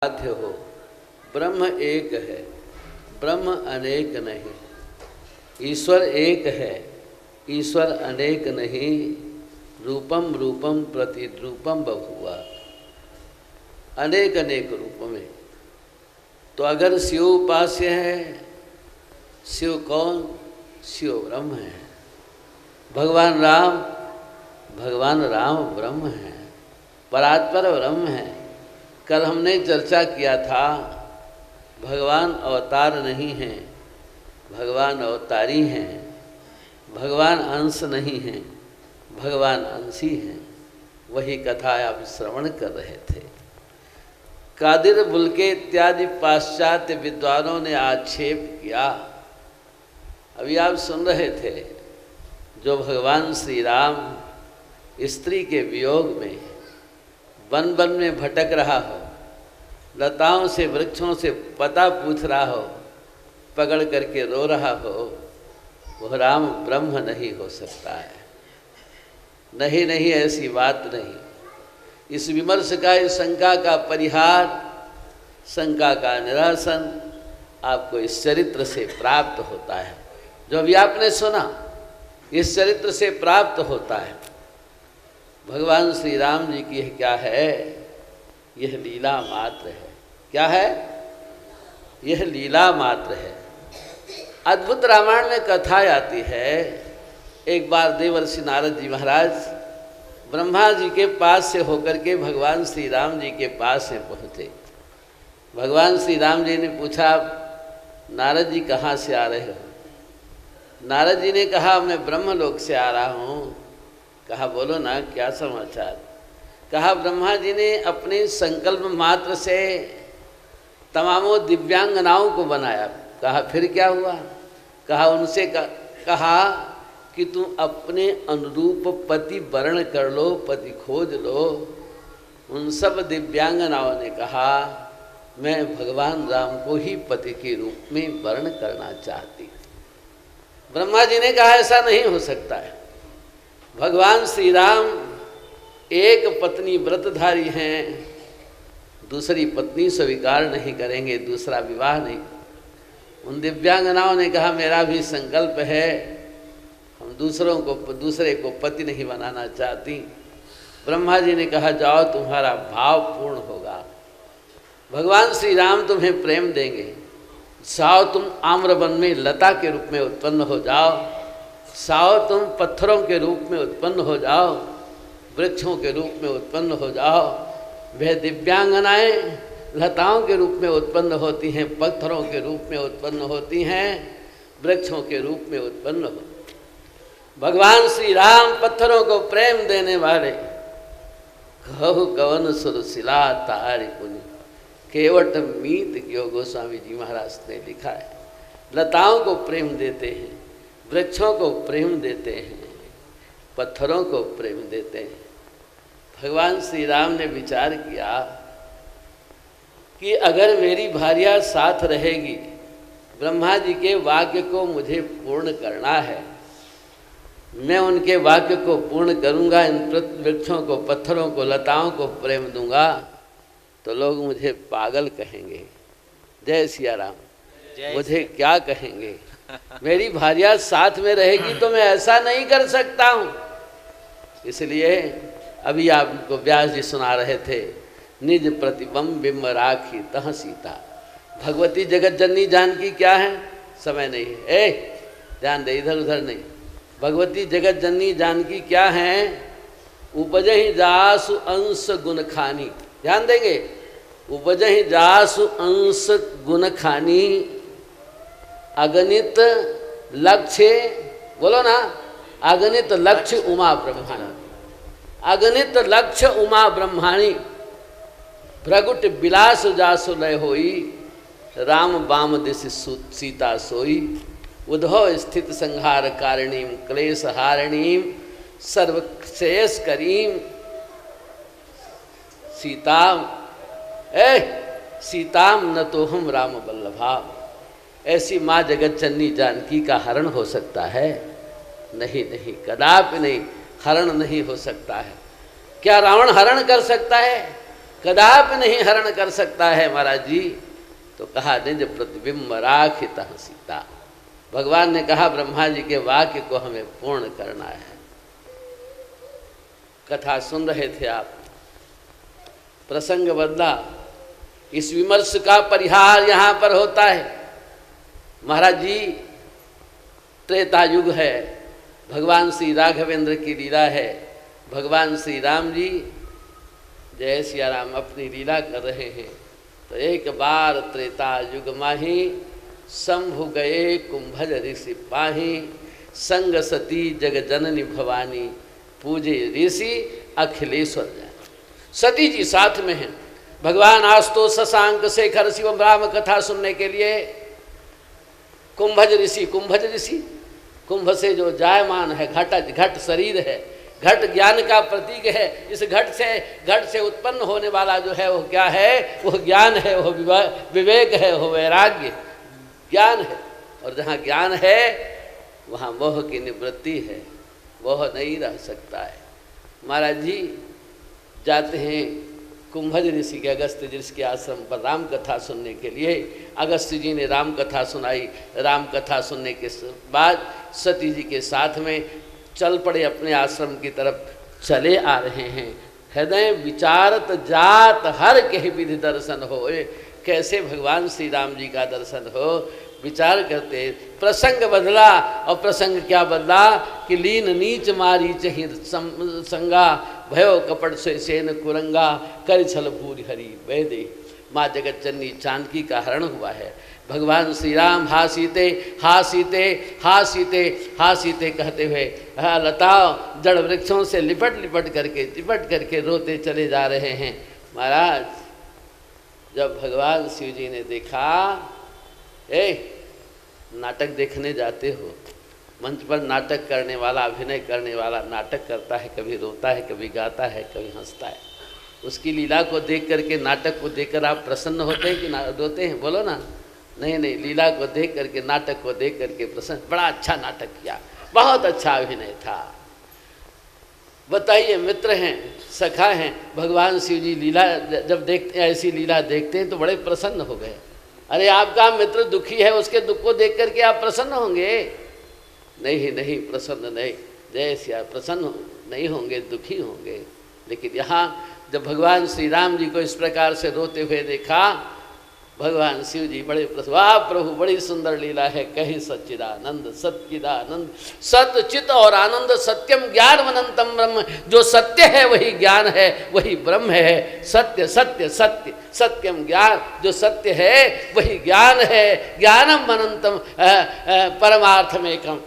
साध्य हो। ब्रह्म एक है, ब्रह्म अनेक नहीं। ईश्वर एक है, ईश्वर अनेक नहीं। रूपम रूपम प्रतिरूपम बभुआ। अनेक अनेक रूप में। तो अगर शिव उपास्य है, शिव कौन? शिव ब्रह्म है। भगवान राम ब्रह्म है, परात्पर ब्रह्म है। कल हमने चर्चा किया था, भगवान अवतार नहीं हैं, भगवान अवतारी हैं। भगवान अंश नहीं हैं, भगवान अंशी हैं। वही कथा आप श्रवण कर रहे थे। कादिर बुल्के इत्यादि पाश्चात्य विद्वानों ने आक्षेप किया। अभी आप सुन रहे थे, जो भगवान श्री राम स्त्री के वियोग में वन वन में भटक रहा हो, लताओं से वृक्षों से पता पूछ रहा हो, पकड़ करके रो रहा हो, वह राम ब्रह्म नहीं हो सकता है। नहीं नहीं, ऐसी बात नहीं। इस विमर्श का, इस शंका का परिहार, शंका का निरासन आपको इस चरित्र से प्राप्त होता है। जो अभी आपने सुना, इस चरित्र से प्राप्त होता है। भगवान श्री राम जी की क्या है? यह लीला मात्र है। क्या है? यह लीला मात्र है। अद्भुत रामायण में कथा आती है। एक बार देवर्षि नारद जी महाराज ब्रह्मा जी के पास से होकर के भगवान श्री राम जी के पास से पहुँचे। भगवान श्री राम जी ने पूछा, नारद जी कहाँ से आ रहे हो? नारद जी ने कहा, मैं ब्रह्मलोक से आ रहा हूँ। कहा, बोलो ना, क्या समाचार? कहा, ब्रह्मा जी ने अपने संकल्प मात्र से तमामों दिव्यांगनाओं को बनाया। कहा, फिर क्या हुआ? कहा, उनसे कहा कि तुम अपने अनुरूप पति वर्ण कर लो, पति खोज लो। उन सब दिव्यांगनाओं ने कहा, मैं भगवान राम को ही पति के रूप में वर्ण करना चाहती। ब्रह्मा जी ने कहा, ऐसा नहीं हो सकता है। भगवान श्री राम एक पत्नी व्रतधारी हैं, दूसरी पत्नी स्वीकार नहीं करेंगे, दूसरा विवाह नहीं। उन दिव्यांगनाओं ने कहा, मेरा भी संकल्प है, हम दूसरे को पति नहीं बनाना चाहती। ब्रह्मा जी ने कहा, जाओ, तुम्हारा भाव पूर्ण होगा, भगवान श्री राम तुम्हें प्रेम देंगे। जाओ, तुम आम्रवन में लता के रूप में उत्पन्न हो जाओ। जाओ, तुम पत्थरों के रूप में उत्पन्न हो जाओ, वृक्षों के रूप में उत्पन्न हो जाओ। वह दिव्यांगनाएं लताओं के रूप में उत्पन्न होती हैं, पत्थरों के रूप में उत्पन्न होती हैं, वृक्षों के रूप में उत्पन्न हो। भगवान श्री राम पत्थरों को प्रेम देने वाले। कहु कवन सुरसिला तारि पुनि केवट मीत क्यों, गोस्वामी जी महाराज ने लिखा है। लताओं को प्रेम देते हैं, वृक्षों को प्रेम देते हैं, पत्थरों को प्रेम देते हैं। भगवान श्री राम ने विचार किया कि अगर मेरी भार्या साथ रहेगी, ब्रह्मा जी के वाक्य को मुझे पूर्ण करना है, मैं उनके वाक्य को पूर्ण करूँगा, इन वृक्षों को, पत्थरों को, लताओं को प्रेम दूंगा, तो लोग मुझे पागल कहेंगे। जय सिया राम। मुझे क्या कहेंगे? मेरी भार्या साथ में रहेगी तो मैं ऐसा नहीं कर सकता हूँ। इसलिए अभी आपको व्यास जी सुना रहे थे, निज प्रतिबंब बिंब राखी तह सीता। भगवती जगत जननी जानकी क्या है? समय नहीं है, ध्यान दे, इधर उधर नहीं। भगवती जगत जननी जानकी क्या है? उपजहि जासु अंश गुण खानी। ध्यान देंगे, उपजहि जासु अंश गुण खानी, अगणित लक्ष्य, बोलो ना, अगणित लक्ष्य उमा ब्रह्माणी। अगणित लक्ष्य उमा ब्रह्माणी, भ्रगुट बिलास जासु लय होई, राम बाम दिश सीता सोई। उद्धव स्थित संहार कारिणीम क्लेश हारिणीम सर्वश्रेयस करीम सीताम। सीताम न तो हम राम वल्लभा। ऐसी माँ जगत जननी जानकी का हरण हो सकता है? नहीं नहीं, कदापि नहीं, हरण नहीं हो सकता है। क्या रावण हरण कर सकता है? कदापि नहीं हरण कर सकता है महाराज जी। तो कहा निज प्रतिबिंब राखित सीता। भगवान ने कहा ब्रह्मा जी के वाक्य को हमें पूर्ण करना है। कथा सुन रहे थे आप, प्रसंग बदला, इस विमर्श का परिहार यहाँ पर होता है। महाराज जी त्रेता युग है, भगवान श्री राघवेंद्र की लीला है। भगवान श्री राम जी जय सिया राम अपनी लीला कर रहे हैं। तो एक बार त्रेता युग माही शंभु गए कुंभज ऋषि पाही संग सती जग जननी भवानी पूजे ऋषि अखिलेश्वर जाए। सती जी साथ में हैं। भगवान आज तो शशांक शेखर शिवम राम कथा सुनने के लिए कुंभज ऋषि कुंभ से जो जायमान है, घट शरीर है, घट ज्ञान का प्रतीक है। इस घट से उत्पन्न होने वाला जो है वो क्या है? वो ज्ञान है, वो विवेक है, वो वैराग्य ज्ञान है। और जहाँ ज्ञान है वहाँ मोह की निवृत्ति है, मोह नहीं रह सकता है। महाराज जी जाते हैं कुंभज ऋषि के अगस्त्य ऋषि के आश्रम पर राम कथा सुनने के लिए। अगस्त्य जी ने राम कथा सुनाई। राम कथा सुनने के बाद सती जी के साथ में चल पड़े, अपने आश्रम की तरफ चले आ रहे हैं। हृदय विचारत जात हर के विधि दर्शन हो। कैसे भगवान श्री राम जी का दर्शन हो, विचार करते। प्रसंग बदला, और प्रसंग क्या बदला कि लीन नीच मारी चहि संगा भयो कपट से सेन कुरंगा कर छल भूरि हरि वैदे। माँ जगत जननी जानकी का हरण हुआ है। भगवान श्री राम हा सीते हा सीते हा सीते हा सीते कहते हुए लताओं जड़ वृक्षों से लिपट करके रोते चले जा रहे हैं। महाराज जब भगवान शिव जी ने देखा, नाटक देखने जाते हो, मंच पर नाटक करने वाला, अभिनय करने वाला नाटक करता है, कभी रोता है, कभी गाता है, कभी हंसता है। उसकी लीला को देख करके, नाटक को देखकर आप प्रसन्न होते हैं कि रोते हैं? बोलो ना। नहीं, लीला को देख करके, नाटक को देख करके प्रसन्न। बड़ा अच्छा नाटक किया, बहुत अच्छा अभिनय था। बताइए, मित्र हैं, सखा हैं, भगवान शिव जी लीला जब देखते हैं, ऐसी लीला देखते हैं तो बड़े प्रसन्न हो गए। अरे आपका मित्र दुखी है, उसके दुख को देख करके आप प्रसन्न होंगे? नहीं, प्रसन्न नहीं। जय सिया, प्रसन्न नहीं होंगे, दुखी होंगे। लेकिन यहाँ जब भगवान श्री राम जी को इस प्रकार से रोते हुए देखा, भगवान शिव जी बड़े प्रसन्न। वाह प्रभु, बड़ी सुंदर लीला है। कही सच्चिदानंद सच्चिदानंद सत्य चित और आनंद सत्यम ज्ञान अनंतम ब्रह्म। जो सत्य है वही ज्ञान है, वही ब्रह्म है। सत्य सत्य सत्य सत्यम ज्ञान, जो सत्य है वही ज्ञान है। ज्ञानम अनंतम परमार्थम एकम,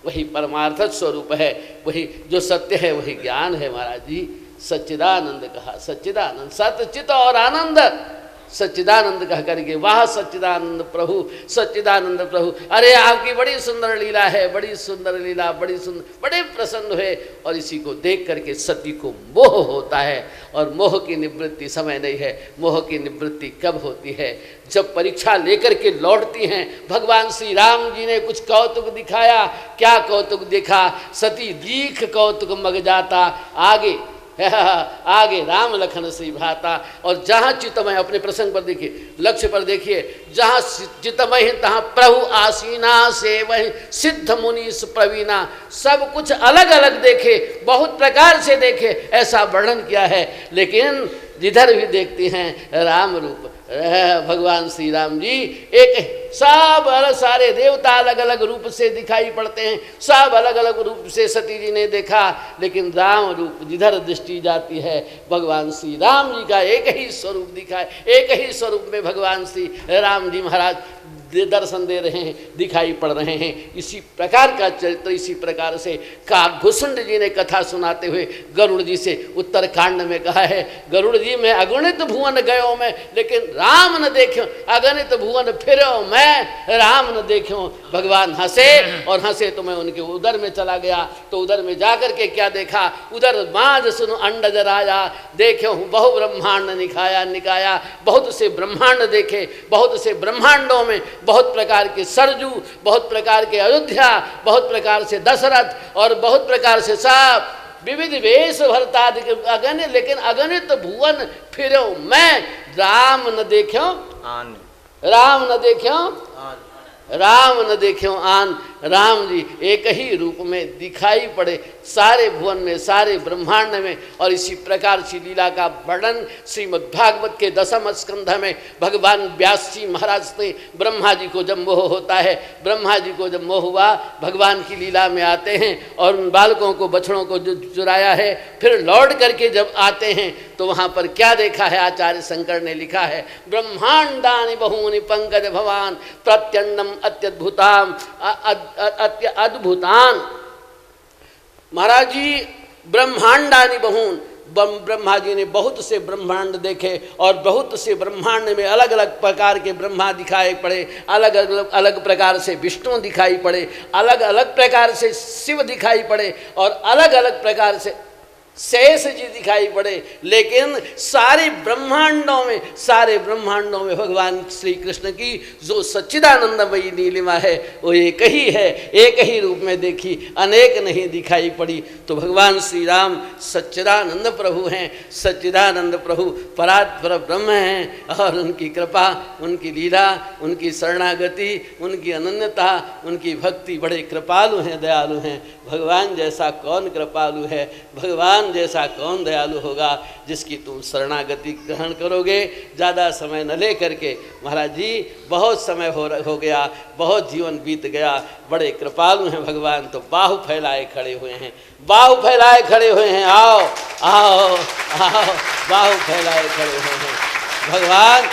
वही परमार्थ स्वरूप है। वही जो सत्य है वही ज्ञान है। महाराज जी सच्चिदानंद कहा, सच्चिदानंद सत्य चित और आनंद, सच्चिदानंद कह करके वाह सच्चिदानंद प्रभु, सच्चिदानंद प्रभु। अरे आपकी बड़ी सुंदर लीला है, बड़ी सुंदर लीला, बड़ी सुंदर, बड़े प्रसन्न हुए। और इसी को देख करके सती को मोह होता है। और मोह की निवृत्ति समय नहीं है। मोह की निवृत्ति कब होती है? जब परीक्षा लेकर के लौटती हैं। भगवान श्री राम जी ने कुछ कौतुक दिखाया। क्या कौतुक दिखा? सती दीख कौतुक मग जाता, आगे राम लखन श्री भ्राता। और जहाँ चितमय, अपने प्रसंग पर देखिए, लक्ष्य पर देखिए, जहाँ चितमय तहाँ प्रभु आसीना से वही सिद्ध मुनीस प्रवीणा। सब कुछ अलग अलग देखे, बहुत प्रकार से देखे, ऐसा वर्णन किया है। लेकिन जिधर भी देखते हैं राम रूप, भगवान श्री राम जी एक, सब सारे देवता अलग अलग रूप से दिखाई पड़ते हैं, सब अलग अलग रूप से सती जी ने देखा। लेकिन राम रूप जिधर दृष्टि जाती है, भगवान श्री राम जी का एक ही स्वरूप दिखाए। एक ही स्वरूप में भगवान श्री राम जी महाराज दर्शन दे रहे हैं, दिखाई पड़ रहे हैं। इसी प्रकार का चरित्र, इसी प्रकार से काकभूषुंड जी ने कथा सुनाते हुए गरुड़ जी से उत्तरकांड में कहा है, गरुड़ जी मैं अगणित भुवन गयो मैं, लेकिन राम न देखो। अगणित भुवन फिरो मैं, राम न देखो। भगवान हंसे और हंसे तो मैं उनके उदर में चला गया। तो उदर में जाकर के क्या देखा? उधर माज सुनो अंडज राजा, देखो बहु ब्रह्मांड निकाया। बहुत से ब्रह्मांड देखे, बहुत से ब्रह्मांडों में बहुत प्रकार के सरजू, बहुत प्रकार के अयोध्या, बहुत प्रकार से दशरथ, और बहुत प्रकार से सब विविध वेश भरताधिक अगण्य, लेकिन अगणित भुवन फिरो मैं, राम न देख्यो आन, राम न देख्यो आन, राम न देख्यो आन। राम जी एक ही रूप में दिखाई पड़े सारे भुवन में, सारे ब्रह्मांड में। और इसी प्रकार से लीला का वर्णन श्रीमद्भागवत के 10वें स्कंध में भगवान व्यास जी महाराज ने, ब्रह्मा जी को जब मोह होता है, ब्रह्मा जी को जब मोह हुआ, भगवान की लीला में आते हैं और उन बालकों को, बछड़ों को जो चुराया है, फिर लौट करके जब आते हैं तो वहाँ पर क्या देखा है, आचार्य शंकर ने लिखा है, ब्रह्मांडानि बहूनि पंकज भवान प्रत्यन्नम अत्यद्भुताम अद्भुतान। महाराज जी ब्रह्मांडानि बहून, ब्रह्मा जी ने बहुत से ब्रह्मांड देखे और बहुत से ब्रह्मांड में अलग अलग प्रकार के ब्रह्मा दिखाई पड़े, अलग अलग अलग प्रकार से विष्णु दिखाई पड़े, अलग अलग प्रकार से शिव दिखाई पड़े और अलग अलग प्रकार से शेष जी दिखाई पड़े। लेकिन सारे ब्रह्मांडों में भगवान श्री कृष्ण की जो सच्चिदानंदमयी नीलिमा है वो एक ही है, एक ही रूप में देखी, अनेक नहीं दिखाई पड़ी। तो भगवान श्री राम सच्चिदानंद प्रभु हैं, सच्चिदानंद प्रभु परात्पर ब्रह्म हैं और उनकी कृपा, उनकी लीला, उनकी शरणागति, उनकी अनन्यता, उनकी भक्ति बड़े कृपालु हैं, दयालु हैं। भगवान जैसा कौन कृपालु है, भगवान जैसा कौन दयालु होगा जिसकी तुम शरणागति ग्रहण करोगे। ज़्यादा समय न ले करके महाराज जी, बहुत समय हो गया, बहुत जीवन बीत गया, बड़े कृपालु हैं भगवान। तो बाहु फैलाए खड़े हुए हैं, बाहु फैलाए खड़े हुए हैं, आओ आओ आओ, बाहु फैलाए खड़े हुए हैं। भगवान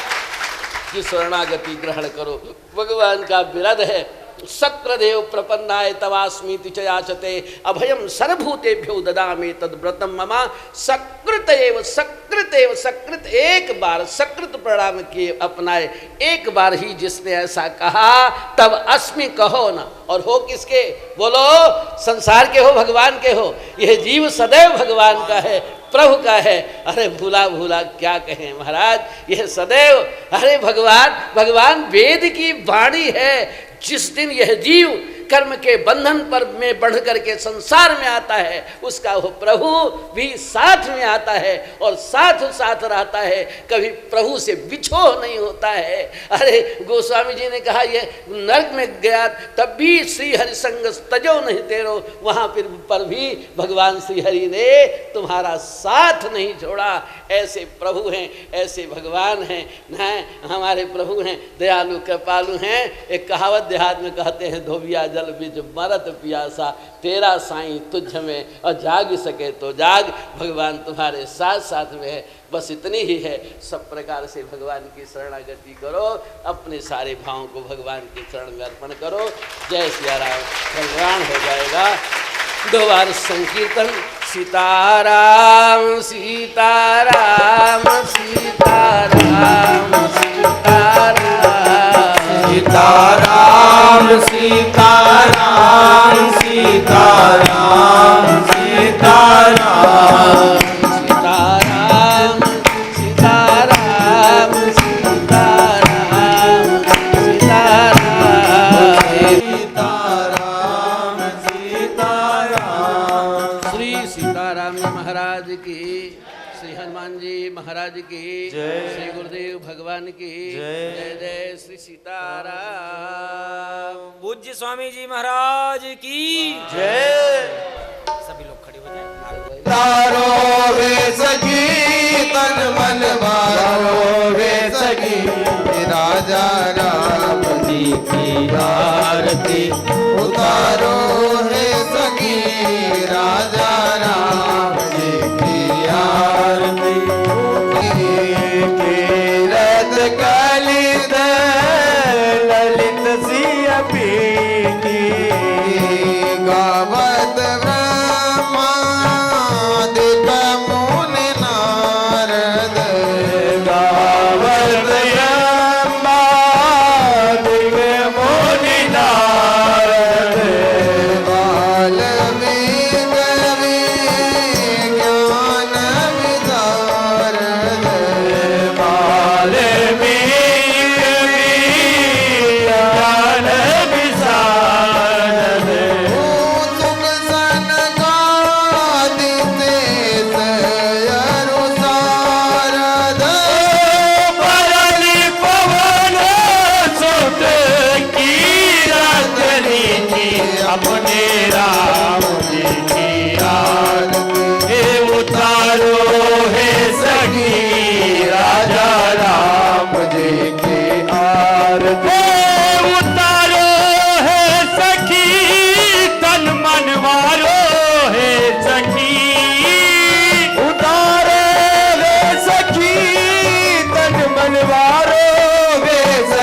की शरणागति ग्रहण करो। भगवान का विरध है, सक्रदेव प्रपन्नाय तवास्मीति च याचते अभयम सर्वभूतेभ्यो ददामि तद्व्रतम ममा सकृत एव सकृत एव सकृत। एक बार सकृत प्रणाम किए अपनाए, एक बार ही जिसने ऐसा कहा तब अस्मि कहो ना। और हो किसके, बोलो संसार के हो, भगवान के हो। यह जीव सदैव भगवान का है, प्रभु का है। अरे भूला भूला क्या कहें महाराज, यह सदैव, अरे भगवान वेद की वाणी है। जिस दिन यह जीव कर्म के बंधन पर में बढ़ करके संसार में आता है, उसका वो प्रभु भी साथ में आता है और साथ साथ रहता है, कभी प्रभु से बिछोह नहीं होता है। अरे गोस्वामी जी ने कहा, ये नरक में गया तब भी श्री हरि संग तजो नहीं तेरो, वहाँ पर भी भगवान श्री हरि ने तुम्हारा साथ नहीं छोड़ा। ऐसे प्रभु हैं, ऐसे भगवान हैं, न हमारे प्रभु हैं, दयालु कृपालु हैं। एक कहावत देहात में कहते हैं, धोबिया जल बीच मरत पियासा, तेरा साईं तुझ में और जाग सके तो जाग। भगवान तुम्हारे साथ साथ में है, बस इतनी ही है। सब प्रकार से भगवान की शरणागति करो, अपने सारे भावों को भगवान के चरण में अर्पण करो। जय सिया राम, कल्याण हो जाएगा। 2 बार संकीर्तन, सीताराम सीताराम सीताराम सीताराम सीताराम सीताराम सीताराम सीताराम सीताराम सीताराम सीताराम सीताराम सीताराम। श्री सीताराम जी महाराज की, श्री हनुमान जी महाराज की जय, श्री गुरुदेव भगवान की जय। जय जय श्री सीताराम। पूज्य स्वामी जी महाराज की जय। सभी लोग खड़े हो जाए। तारो वे सखी तन मन मारो वे सखी, राजा राम जी की आरती उतारो है सखी, राजा राम जी की आरती। कीरत कलित ललित सिय पीठी, गावत ब्रह्मादिक मुनि नारद, गावत ब्रह्मादिक मुनि नारद, वाल्मीकि ज्ञान विशारद, वाल्मीकि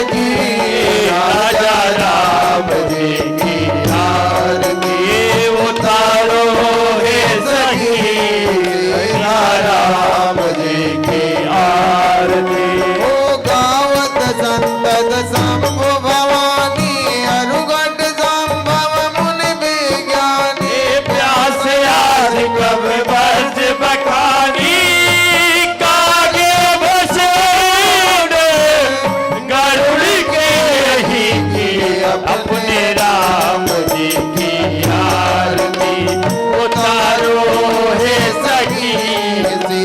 सखी राजा राम जी की आरती उतारो हे सखी राम जी की आरती ओ गावत संतत शंभु भवानी अनुगट संभव मुनि विज्ञानी प्यास आज कब बज बखानी कागे बसेड़ गरुड़ के ही की अपने राम जी की आरती उतारो हे सखी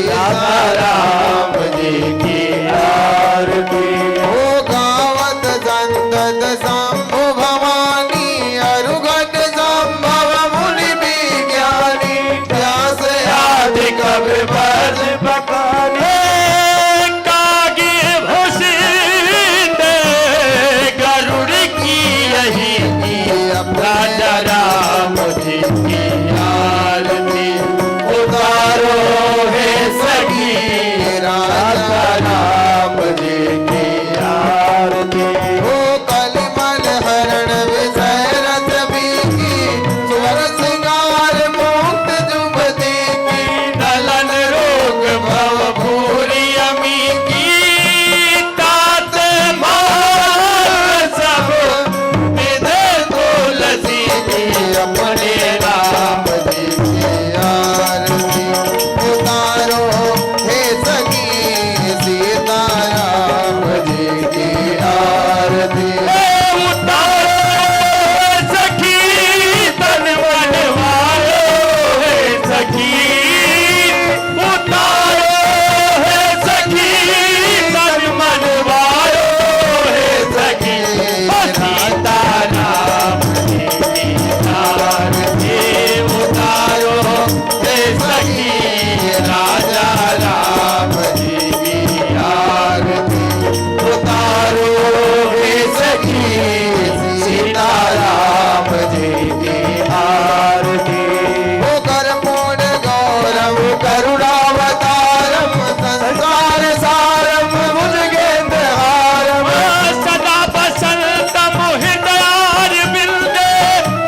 राधा राम जी की आरती ओ गावत संतत शंभु भवानी अरुघट संभव मुनि विज्ञानी प्यास आदि कवि बज बखानी कागे भूषित गरुड़ की यही की राजा राम जी की आरती उतारो हे सखी राजा राम जी की आरती ओ कलिमल हरण विषय रस बीकी स्वर सिंगार मुक्त जुबती की नलन रोग भव भूरी अमी की तात मार सब विधे तुलसी की अपने राम जी की आरती उतारो हे सखी सीता राम जी की आरती उतारो सखी तन मन वालो हे सखी उतारो हे सखी तन मन वालो हे सखी सीता राम जी की आरती उतारो हे सखी राजा राम जी की आरती उतारो हे सखी सीता राम जी की आरती ओ कर्पूर गौरव करुणावतारम संसार सारम भुजगेंद्र हारम सदा बसंतम हृदयार बिंदे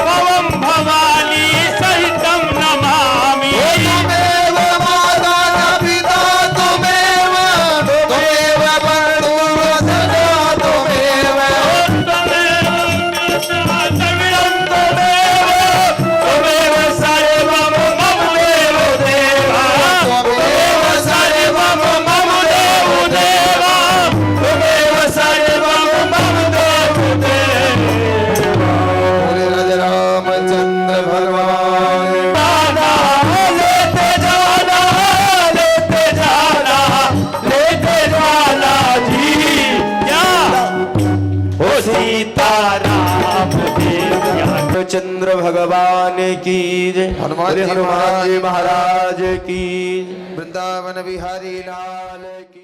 पवम भवानी सहितम नमामि त्वमेव माता न पिता त्वमेव त्वमेव बन्धुः सखा त्वमेव त्वमेव सर्वं मम देव देवा त्वमेव सर्वं मम देव देवा त्वमेव सर्वं मम देव देवा बोले राजा रामचंद्र भगवान दादा लेते जाना जी क्या ओ सीता राम चंद्र भगवान की जय हनुमान जी महाराज की वृंदावन बिहारी लाल की